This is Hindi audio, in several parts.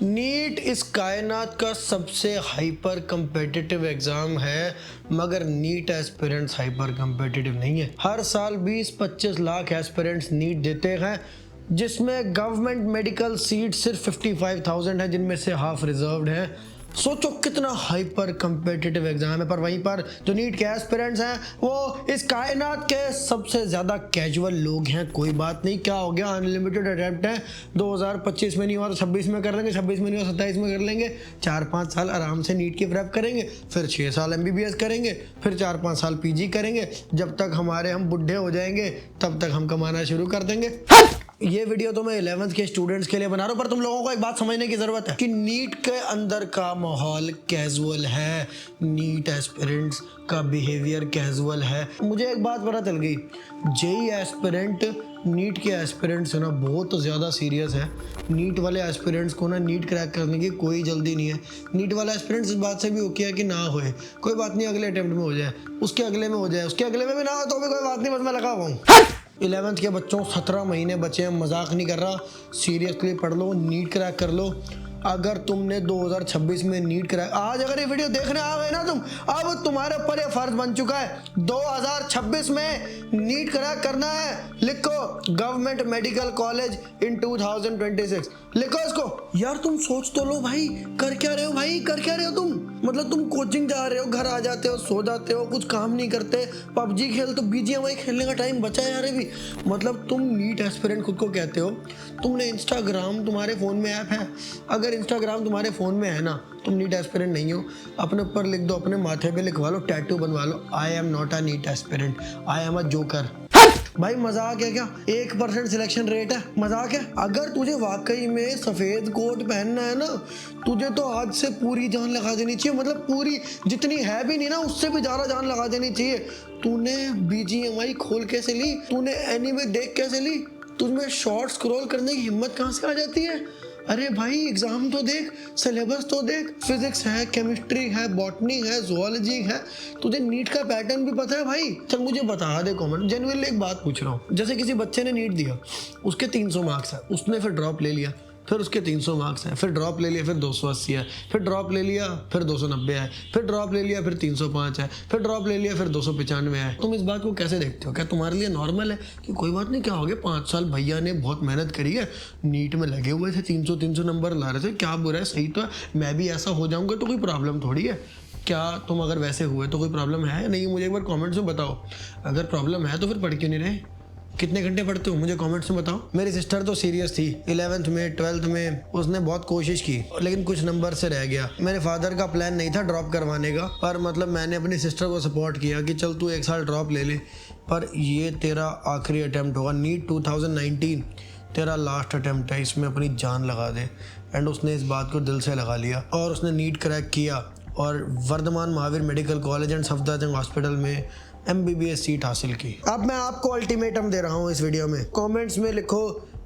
नीट इस कायनात का सबसे हाइपर कंपेटिटिव एग्ज़ाम है, मगर नीट एस्पिरेंट्स हाइपर कंपेटिटिव नहीं है। हर साल 20-25 लाख एस्पिरेंट्स नीट देते हैं, जिसमें गवर्नमेंट मेडिकल सीट सिर्फ 55,000 है, जिनमें से हाफ रिजर्व्ड है। सोचो कितना हाइपर कंपेटिटिव एग्जाम है। पर वहीं पर जो नीट के एस्पिरेंट्स हैं वो इस कायनात के सबसे ज़्यादा कैजुअल लोग हैं। कोई बात नहीं, क्या हो गया, अनलिमिटेड अटेम्प्ट है। 2025 में नहीं हुआ तो 26 में कर लेंगे, 26 में नहीं हुआ 27 में कर लेंगे। 4-5 साल आराम से नीट की प्रेप करेंगे, फिर 6 साल MBBS करेंगे, फिर 4-5 साल PG करेंगे। जब तक हम बुढ़े हो जाएंगे तब तक हम कमाना शुरू कर देंगे। ये वीडियो तो मैं 11th के स्टूडेंट्स के लिए बना रहा हूँ, पर तुम लोगों को एक बात समझने की ज़रूरत है कि नीट के अंदर का माहौल कैजुअल है, नीट एस्पिरेंट्स का बिहेवियर कैजुअल है। मुझे एक बात पता चल गई, जेई एस्पिरेंट नीट के एस्पिरेंट्स है ना बहुत ज़्यादा सीरियस है। नीट वाले एस्पिरेंट्स को ना नीट क्रैक करने की कोई जल्दी नहीं है। नीट वाला एस्पिरेंट्स इस बात से भी ओके है कि ना होए, कोई बात नहीं, अगले अटेम्प्ट में हो जाए, उसके अगले में हो जाए, उसके अगले में भी ना हो तो भी कोई बात नहीं, बस मैं लगा हुआ हूँ। 11th के बच्चों 17 महीने बचे हैं, मजाक नहीं कर रहा, सीरियसली पढ़ लो, नीट क्रैक कर लो। अगर तुमने 2026 में नीट क्रैक, आज अगर ये वीडियो देखने आ गए ना तुम, अब तुम्हारे ऊपर ये फर्ज बन चुका है 2026 में नीट क्रैक करना है। लिखो गवर्नमेंट मेडिकल कॉलेज इन 2026, लिखो इसको। यार तुम सोच तो लो भाई, कर क्या रहे हो भाई, कर क्या रहे हो तुम? मतलब तुम कोचिंग जा रहे हो, घर आ जाते हो, सो जाते हो, कुछ काम नहीं करते, PUBG खेल, तो BGMI खेलने का टाइम बचा है यार अभी। मतलब तुम नीट एस्पिरेंट खुद को कहते हो, तुमने इंस्टाग्राम, तुम्हारे फ़ोन में ऐप है, अगर इंस्टाग्राम तुम्हारे फ़ोन में है ना, तुम नीट एस्पिरेंट नहीं हो। अपने ऊपर लिख दो, अपने माथे पे लिखवा लो, टैटू बनवा लो, I am not a NEET aspirant, I am a joker. भाई मजाक है क्या? 1% सिलेक्शन रेट है, मजाक है? अगर तुझे वाकई में सफ़ेद कोट पहनना है ना, तुझे तो आज से पूरी जान लगा देनी चाहिए। मतलब पूरी, जितनी है भी नहीं ना, उससे भी ज़्यादा जान लगा देनी चाहिए। तूने BGMI खोल कैसे ली? तूने एनीमे देख कैसे ली? तुझमें शॉर्ट स्क्रॉल करने की हिम्मत कहाँ से आ जाती है? अरे भाई एग्जाम तो देख, सिलेबस तो देख, फिजिक्स है, केमिस्ट्री है, बॉटनी है, जोलॉजी है, तुझे नीट का पैटर्न भी पता है भाई। चल मुझे बता दे कमेंट, जेन्युइनली एक बात पूछ रहा हूँ। जैसे किसी बच्चे ने नीट दिया, उसके 300 मार्क्स है, उसने फिर ड्रॉप ले लिया, फिर उसके 300 मार्क्स हैं, फिर ड्रॉप ले लिया, फिर 280 है, फिर ड्रॉप ले लिया, फिर 290 है, फिर ड्रॉप ले लिया, फिर 305 है, फिर ड्रॉप ले लिया, फिर 295 है। तुम इस बात को कैसे देखते हो? क्या तुम्हारे लिए नॉर्मल है कि कोई बात नहीं, क्या हो गया, 5 साल भैया ने बहुत मेहनत करी है, नीट में लगे हुए थे, 300 नंबर ला रहे थे, क्या बुरा है, सही तो है, मैं भी ऐसा हो जाऊँगा तो कोई प्रॉब्लम थोड़ी है। क्या तुम अगर वैसे हुए तो कोई प्रॉब्लम है? नहीं, मुझे एक बार कॉमेंट्स में बताओ। अगर प्रॉब्लम है तो फिर पढ़ क्यों नहीं रहे? कितने घंटे पढ़ते हो मुझे कमेंट्स में बताओ। मेरी सिस्टर तो सीरियस थी 11th में, 12th में, उसने बहुत कोशिश की लेकिन कुछ नंबर से रह गया। मेरे फादर का प्लान नहीं था ड्रॉप करवाने का, पर मतलब मैंने अपनी सिस्टर को सपोर्ट किया कि चल तू 1 साल ड्रॉप ले ले, पर ये तेरा आखिरी अटैम्प्ट होगा, नीट 2019 तेरा लास्ट अटैम्प्ट है, इसमें अपनी जान लगा दे। एंड उसने इस बात को दिल से लगा लिया और उसने नीट क्रैक किया और Vardhman Mahavir medical college and Safdarjung hospital में MBBS सीट हासिल की। अब मैं आपको अल्टीमेटम दे रहा हूँ इस वीडियो में, कमेंट्स में लिखो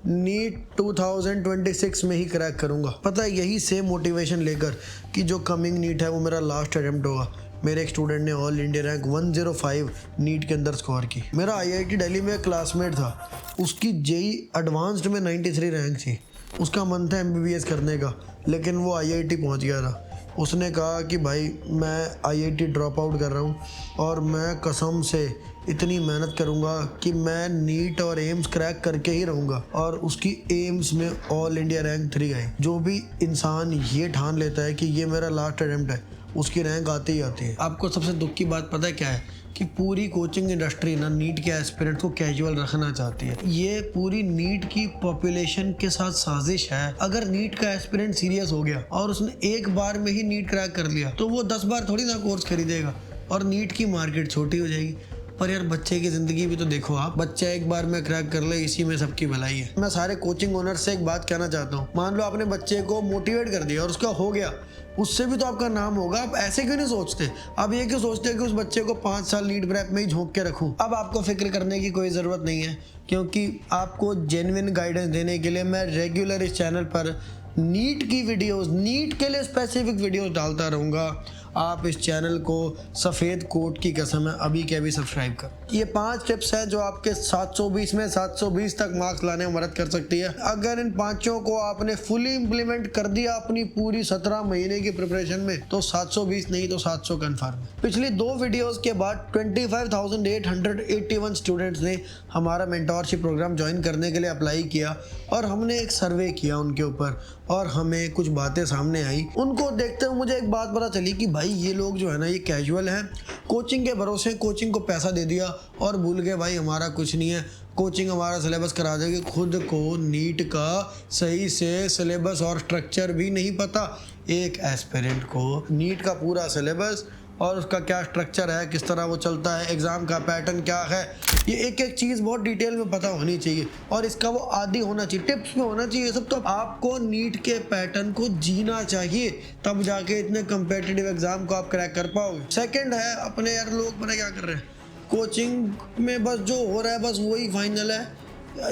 नीट 2026 में ही क्रैक करूँगा। पता है, यही सेम मोटिवेशन लेकर कि जो कमिंग नीट है वो मेरा लास्ट अटेम्प्ट होगा। मेरे एक स्टूडेंट ने ऑल इंडिया रैंक 105 नीट के अंदर स्कोर की। मेरा IIT दिल्ली में क्लासमेट था, उसकी JEE एडवांस्ड में 93 रैंक थी। उसका मन था MBBS करने का, लेकिन वो IIT पहुँच गया था। उसने कहा कि भाई मैं IIT ड्रॉप आउट कर रहा हूँ और मैं कसम से इतनी मेहनत करूँगा कि मैं नीट और एम्स क्रैक करके ही रहूँगा। और उसकी एम्स में ऑल इंडिया रैंक 3 आई। जो भी इंसान ये ठान लेता है कि ये मेरा लास्ट अटेम्प्ट है, उसकी रैंक आती ही आती है। आपको सबसे दुख की बात पता है क्या है? कि पूरी कोचिंग इंडस्ट्री ना नीट के एस्पिरेंट को कैजुअल रखना चाहती है। ये पूरी नीट की पॉपुलेशन के साथ साजिश है। अगर नीट का एस्पिरेंट सीरियस हो गया और उसने एक बार में ही नीट क्रैक कर लिया तो वो 10 बार थोड़ी ना कोर्स खरीदेगा और नीट की मार्केट छोटी हो जाएगी। पर यार बच्चे की ज़िंदगी भी तो देखो आप, बच्चा एक बार में क्रैक कर ले, इसी में सबकी भलाई है। मैं सारे कोचिंग ओनर से एक बात कहना चाहता हूँ, मान लो आपने बच्चे को मोटिवेट कर दिया और उसका हो गया, उससे भी तो आपका नाम होगा। आप ऐसे क्यों नहीं सोचते? आप ये क्यों सोचते हैं कि उस बच्चे को 5 साल नीट प्रेप में ही झोंक के रखूँ? अब आपको फिक्र करने की कोई ज़रूरत नहीं है, क्योंकि आपको जेन्युइन गाइडेंस देने के लिए मैं रेगुलर इस चैनल पर नीट की वीडियोस, नीट के लिए स्पेसिफिक वीडियोस डालता रहूँगा। आप इस चैनल को सफ़ेद कोट की कसम है अभी के अभी सब्सक्राइब कर। ये 5 टिप्स हैं जो आपके 720 में 720 तक मार्क्स लाने में मदद कर सकती है। अगर इन पांचों को आपने फुली इम्प्लीमेंट कर दिया अपनी पूरी 17 महीने की प्रिपरेशन में तो 720 नहीं तो 700 कन्फर्म। पिछली 2 वीडियोस के बाद 25,881 स्टूडेंट्स ने हमारा मेंटोरशिप प्रोग्राम ज्वाइन करने के लिए अप्लाई किया और हमने एक सर्वे किया उनके ऊपर और हमें कुछ बातें सामने आई। उनको देखते हुए मुझे एक बात पता चली कि भाई ये लोग जो है ना ये कैजुअल हैं, कोचिंग के भरोसे कोचिंग को पैसा दे दिया और भूल गए भाई हमारा कुछ नहीं है, कोचिंग हमारा सिलेबस करा देगी। खुद को नीट का सही से सिलेबस और स्ट्रक्चर भी नहीं पता। एक एस्पिरेंट को नीट का पूरा सिलेबस और उसका क्या स्ट्रक्चर है, किस तरह वो चलता है, एग्ज़ाम का पैटर्न क्या है, ये एक एक चीज़ बहुत डिटेल में पता होनी चाहिए और इसका वो आदी होना चाहिए, टिप्स में होना चाहिए सब। तो आपको नीट के पैटर्न को जीना चाहिए तब जाके इतने कम्पिटिटिव एग्ज़ाम को आप क्रैक कर पाओगे। सेकंड है अपने यार लोग पता क्या कर रहे हैं, कोचिंग में बस जो हो रहा है बस वही फाइनल है।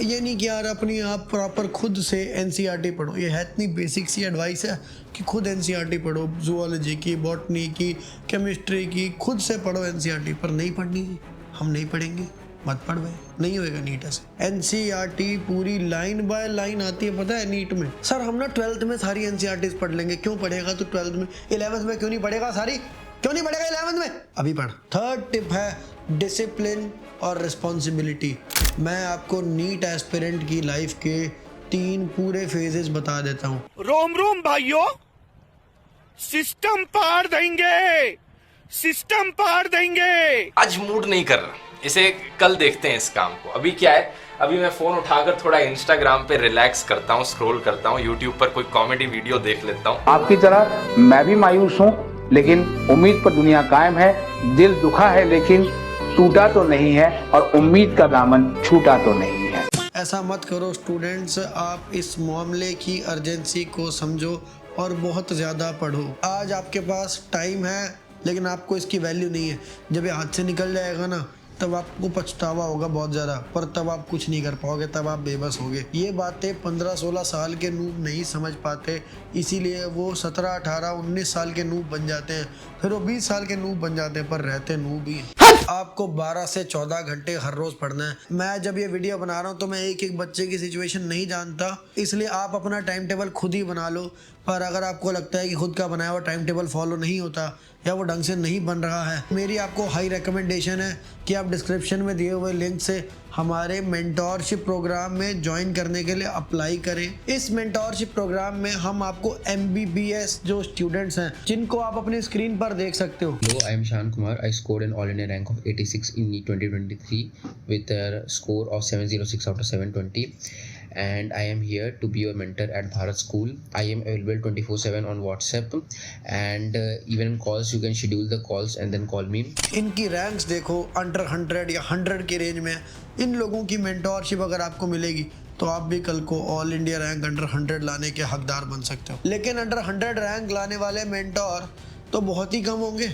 ये नहीं कि यार अपनी आप प्रॉपर खुद से एनसीईआरटी पढ़ो। ये है इतनी बेसिक सी एडवाइस है कि खुद एनसीईआरटी पढ़ो, जूलॉजी की, बॉटनी की, केमिस्ट्री की, खुद से पढ़ो एनसीईआरटी। पर नहीं पढ़नी जी, हम नहीं पढ़ेंगे, मत पढ़ भाई, नहीं होएगा नीट ऐसे। एनसीईआरटी पूरी लाइन बाय लाइन आती है पता है नीट में। सर हम ना 12th में सारी एनसीईआरटीज पढ़ लेंगे। क्यों पढ़ेगा तो 12th में? 11th में क्यों नहीं पढ़ेगा सारी? क्यों नहीं पढ़ेगा 11th में? अभी पढ़। थर्ड टिप है डिसिप्लिन और रिस्पॉन्सिबिलिटी। मैं आपको नीट एस्पिरेंट की लाइफ के 3 पूरे फेजेस बता देता हूँ। रोम रोम भाइयों, सिस्टम पार देंगे, सिस्टम पार देंगे। आज मूड नहीं कर रहा, इसे कल देखते हैं इस काम को। अभी क्या है, अभी मैं फोन उठाकर थोड़ा इंस्टाग्राम पे रिलैक्स करता हूँ, स्क्रॉल करता हूँ, यूट्यूब पर कोई कॉमेडी वीडियो देख लेता हूँ। आपकी तरह मैं भी मायूस हूँ, लेकिन उम्मीद पर दुनिया कायम है। दिल दुखा है लेकिन टूटा तो नहीं है और उम्मीद का दामन छूटा तो नहीं है। ऐसा मत करो स्टूडेंट्स, आप इस मामले की अर्जेंसी को समझो और बहुत ज़्यादा पढ़ो। आज आपके पास टाइम है लेकिन आपको इसकी वैल्यू नहीं है। जब ये हाथ से निकल जाएगा ना तब आपको पछतावा होगा बहुत ज़्यादा, पर तब आप कुछ नहीं कर पाओगे, तब आप बेबस होगे। ये बातें 15-16 साल के नूब नहीं समझ पाते, इसीलिए वो 17, 18, 19 साल के नूब बन जाते हैं, फिर वो 20 साल के नूब बन जाते हैं, पर रहते नूब ही। आपको 12 से 14 घंटे हर रोज़ पढ़ना है। मैं जब ये वीडियो बना रहा हूँ तो मैं एक एक बच्चे की सिचुएशन नहीं जानता, इसलिए आप अपना टाइम टेबल खुद ही बना लो। पर अगर आपको लगता है कि खुद का बनाया हुआ टाइम टेबल फॉलो नहीं होता या वो ढंग से नहीं बन रहा है, मेरी आपको हाई रिकमेंडेशन है कि आप डिस्क्रिप्शन में दिए हुए लिंक से हमारे मेंटोरशिप प्रोग्राम में ज्वाइन करने के लिए अप्लाई करें। इस मेंटोरशिप प्रोग्राम में हम आपको MBBS जो स्टूडेंट्स हैं जिनको आप अपनी स्क्रीन पर देख सकते हो। Hello, I am Shan Kumar. I scored an all India rank of 86 in NEET 2023 with a score of 706 out of 720. And I am here to be your mentor at Bharat School. I am available 24/7 on WhatsApp and even calls. You can schedule the calls and then call me. इनकी रैंक्स देखो, अंडर 100 या 100 की रेंज में। इन लोगों की मेंटोरशिप अगर आपको मिलेगी तो आप भी कल को ऑल इंडिया रैंक अंडर 100 लाने के हकदार बन सकते हो। लेकिन अंडर 100 रैंक लाने वाले मेंटोर तो बहुत ही कम होंगे,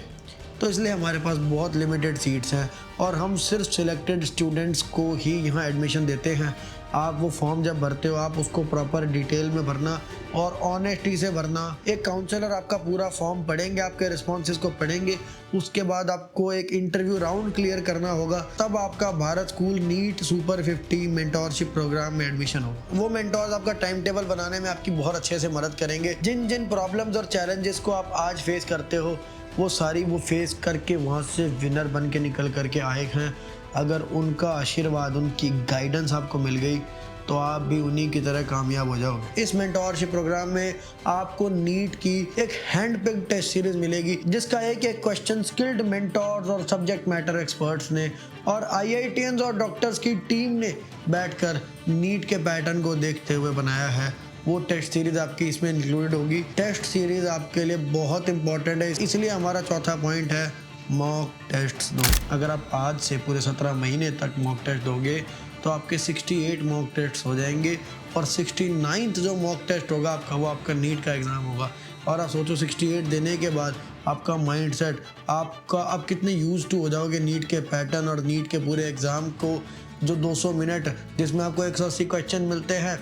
तो इसलिए हमारे पास बहुत लिमिटेड सीट्स हैं और हम सिर्फ सिलेक्टेड स्टूडेंट्स को ही यहाँ एडमिशन देते हैं। आप वो फॉर्म जब भरते हो आप उसको प्रॉपर डिटेल में भरना और ऑनेस्टी से भरना। एक काउंसलर आपका पूरा फॉर्म पढ़ेंगे, आपके रिस्पॉन्सेज को पढ़ेंगे, उसके बाद आपको एक इंटरव्यू राउंड क्लियर करना होगा, तब आपका Bharat school NEET super 50 mentorship program में एडमिशन होगा। वो मेंटोर्स आपका टाइम टेबल बनाने में आपकी बहुत अच्छे से मदद करेंगे। जिन जिन प्रॉब्लम्स और चैलेंजेस को आप आज फेस करते हो वो सारी वो फेस करके वहाँ से विनर बन के निकल करके आए हैं। अगर उनका आशीर्वाद, उनकी गाइडेंस आपको मिल गई तो आप भी उन्हीं की तरह कामयाब हो जाओगे। इस मेंटोरशिप प्रोग्राम में आपको नीट की एक हैंड पिक टेस्ट सीरीज मिलेगी जिसका एक एक क्वेश्चन स्किल्ड मेंटोर्स और सब्जेक्ट मैटर एक्सपर्ट्स ने और IITians और डॉक्टर्स की टीम ने बैठकर नीट के पैटर्न को देखते हुए बनाया है। वो टेस्ट सीरीज आपकी इसमें इंक्लूडेड होगी। टेस्ट सीरीज आपके लिए बहुत इंपॉर्टेंट है, इसलिए हमारा चौथा पॉइंट है मॉक टेस्ट दो। अगर आप आज से पूरे 17 महीने तक मॉक टेस्ट दोगे तो आपके 68 मॉक टेस्ट हो जाएंगे और 69th जो मॉक टेस्ट होगा आपका वो आपका नीट का एग्ज़ाम होगा। और आप सोचो 68 देने के बाद आपका माइंडसेट, आपका आप कितने यूज टू हो जाओगे नीट के पैटर्न और नीट के पूरे एग्ज़ाम को। जो 200 मिनट जिसमें आपको 180 क्वेश्चन मिलते हैं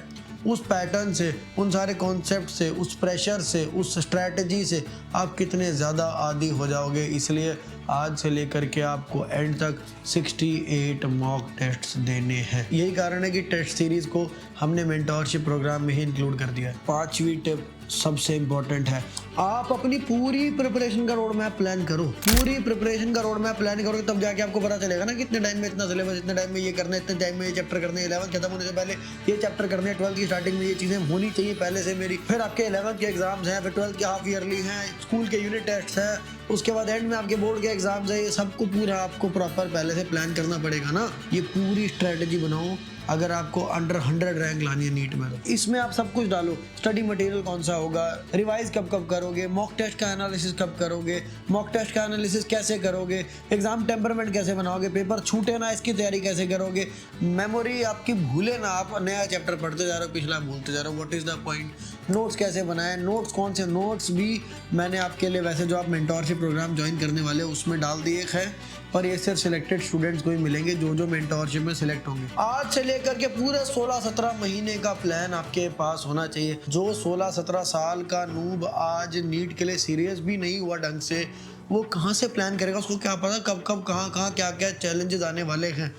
उस पैटर्न से, उन सारे कॉन्सेप्ट से, उस प्रेशर से, उस स्ट्रैटेजी से आप कितने ज़्यादा आदी हो जाओगे। इसलिए आज से लेकर के आपको एंड तक 68 मॉक टेस्ट्स देने हैं। यही कारण है कि टेस्ट सीरीज़ को हमने मेंटोरशिप प्रोग्राम में ही इंक्लूड कर दिया है। 5वीं टिप सबसे इम्पोर्टेंट है, आप अपनी पूरी प्रिपरेशन का रोड मैप प्लान करो। पूरी प्रिपरेशन का रोड मैप प्लान करोगे तब जाके आपको पता चलेगा ना कितने टाइम में इतना सिलेबस, इतने टाइम में ये करना है, इतने टाइम में ये चैप्टर करने हैं, 11th खत्म होने से पहले ये चैप्टर करने हैं, 12th की स्टार्टिंग में ये चीज़ें होनी चाहिए पहले से मेरी। फिर आपके 11th के एग्जाम्स हैं, फिर 12th के हाफ ईयरली हैं, स्कूल के यूनिट टेस्ट है, उसके बाद एंड में आपके बोर्ड के एग्जाम्स है। ये सबको पूरा आपको प्रॉपर पहले से प्लान करना पड़ेगा ना। ये पूरी स्ट्रेटेजी बनाओ अगर आपको अंडर 100 रैंक लानी है नीट में। तो इसमें आप सब कुछ डालो, स्टडी मटेरियल कौन सा होगा, रिवाइज कब कब करोगे, मॉक टेस्ट का एनालिसिस कब करोगे, मॉक टेस्ट का एनालिसिस कैसे करोगे, एग्जाम टेम्परमेंट कैसे बनाओगे, पेपर छूटे ना इसकी तैयारी कैसे करोगे, मेमोरी आपकी भूले ना, आप नया चैप्टर पढ़ते जा रहे हो, पिछला भूलते जा रहे हो, what is the point, notes कैसे बनाए, नोट्स कौन से नोट्स भी मैंने आपके लिए वैसे जो आप मेंटोरशिप प्रोग्राम ज्वाइन करने वाले हो उसमें डाल दिए हैं, पर ये सिर्फ सिलेक्टेड स्टूडेंट्स को ही मिलेंगे जो मेंटोरशिप में सिलेक्ट होंगे। आज से लेकर के पूरे 16-17 महीने का प्लान आपके पास होना चाहिए। जो 16-17 साल का नूब आज नीट के लिए सीरियस भी नहीं हुआ ढंग से, वो कहाँ से प्लान करेगा, उसको क्या पता कब कब कहाँ कहाँ क्या क्या चैलेंजेस आने वाले हैं।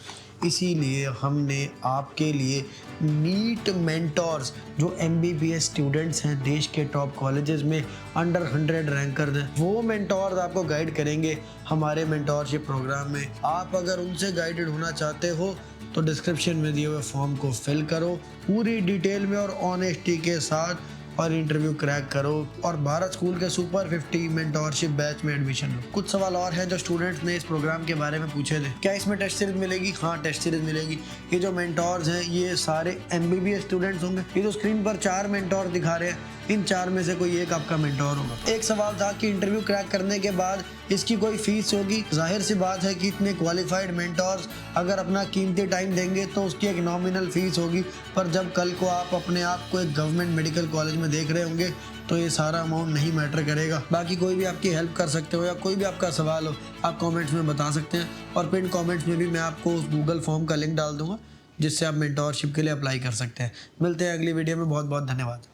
इसीलिए हमने आपके लिए नीट मेंटोर्स जो MBBS स्टूडेंट्स हैं देश के टॉप कॉलेजेस में, अंडर 100 रैंकर्स हैं, वो मेंटोर्स आपको गाइड करेंगे हमारे मेंटोरशिप प्रोग्राम में। आप अगर उनसे गाइडेड होना चाहते हो तो डिस्क्रिप्शन में दिए हुए फॉर्म को फिल करो पूरी डिटेल में और ऑनेस्टी के साथ, और इंटरव्यू क्रैक करो और भारत स्कूल के सुपर 50 मेंटोरशिप बैच में एडमिशन लो। कुछ सवाल और हैं जो स्टूडेंट्स ने इस प्रोग्राम के बारे में पूछे थे। क्या इसमें टेस्ट सीरीज मिलेगी? हाँ, टेस्ट सीरीज मिलेगी। ये जो मेंटोर्स हैं ये सारे MBBS स्टूडेंट्स होंगे। ये जो स्क्रीन पर 4 मेंटोर दिखा रहे हैं, इन 4 में से कोई एक आपका मेंटोर होगा। एक सवाल था कि इंटरव्यू क्रैक करने के बाद इसकी कोई फीस होगी? जाहिर सी बात है कि इतने क्वालिफाइड मेंटोर्स अगर अपना कीमती टाइम देंगे तो उसकी एक नॉमिनल फीस होगी, पर जब कल को आप अपने आप को एक गवर्नमेंट मेडिकल कॉलेज में देख रहे होंगे तो ये सारा अमाउंट नहीं मैटर करेगा। बाकी कोई भी आपकी हेल्प कर सकते हो या कोई भी आपका सवाल हो आप कमेंट्स में बता सकते हैं, और पिन कमेंट्स में भी मैं आपको उस गूगल फॉर्म का लिंक डाल दूंगा जिससे आप मेंटोरशिप के लिए अप्लाई कर सकते हैं। मिलते हैं अगली वीडियो में। बहुत बहुत धन्यवाद।